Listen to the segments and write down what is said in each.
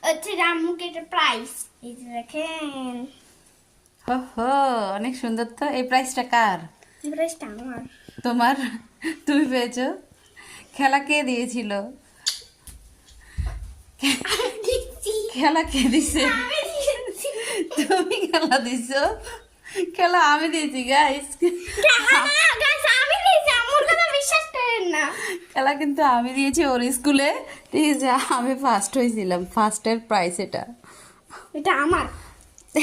হচ্ছে রামুকে একটা প্রাইস এই যে দেখেন। হো হো, অনেক সুন্দর তো। এই প্রাইসটা কার? প্রাইসটা আমার। তোমার? তুমি পেয়েছো? খেলা কে দিয়েছিল? খেলা কে দিছে? আমি দিয়েছি। তুমি খেলা দিছো? খেলা আমি দিয়েছি গাইস। Guys, আমি দিয়েছি, আমার কথা বিশ্বাস করেন না। খেলা কিন্তু আমি দিয়েছি ওর স্কুলে, ঠিক আছে? আমি ফার্স্ট হয়েছিলাম, ফার্স্টের প্রাইস এটা। এটা আমার।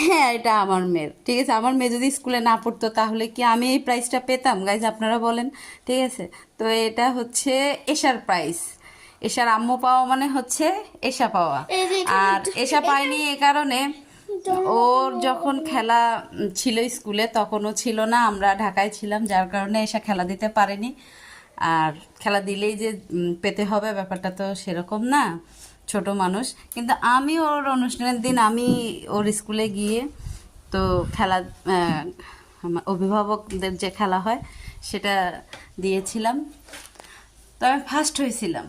হ্যাঁ, এটা আমার মেয়ের, ঠিক আছে? আমার মেয়ে যদি স্কুলে না পড়তো তাহলে কি আমি এই প্রাইসটা পেতাম গাইজ? আপনারা বলেন, ঠিক আছে? তো এটা হচ্ছে এশার প্রাইস। এশার আম্মু পাওয়া মানে হচ্ছে এশা পাওয়া। এই যে আর এশা পায়নি এ কারণে, ওর যখন খেলা ছিল স্কুলে তখনও ছিল না, আমরা ঢাকায় ছিলাম, যার কারণে এসা খেলা দিতে পারেনি। আর খেলা দিলেই যে পেতে হবে ব্যাপারটা তো সেরকম না, ছোট মানুষ। কিন্তু আমি ওর অনুষ্ঠানের দিন আমি ওর স্কুলে গিয়ে তো খেলা, আমার অভিভাবকদের যে খেলা হয় সেটা দিয়েছিলাম। তো আমি ফার্স্ট হয়েছিলাম।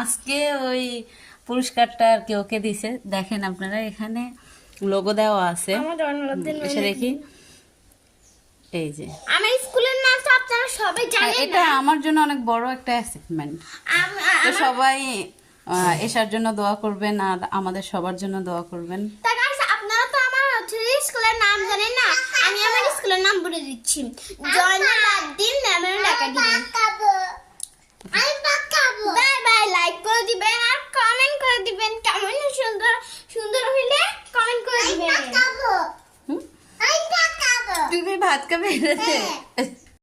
আজকে ওই পুরস্কারটা আর কি ওকে দিছে, দেখেন আপনারা এখানে লোগো দেওয়া আছে। আমার জন্মদিন এসে দেখি, এই যে আমার স্কুলের নাম তো আপনারা সবাই জানেন এটা না। আমার জন্য অনেক বড় একটা অ্যাচিভমেন্ট। তো সবাই এসার জন্য দোয়া করবেন আর আমাদের সবার জন্য দোয়া করবেন। তা গাইস, আপনারা তো আমার হচ্ছে স্কুলের নাম জানেন না, আমি আমার স্কুলের নাম বলে দিচ্ছি। Joynal Abedin memorial academy. Bye bye, like করে দিবেন আর কমেন্ট করে দিবেন, কেমন সুন্দর সুন্দর হইলে কমেন্ট করে দিবেন। হুম? তুমি ভাত খাবে?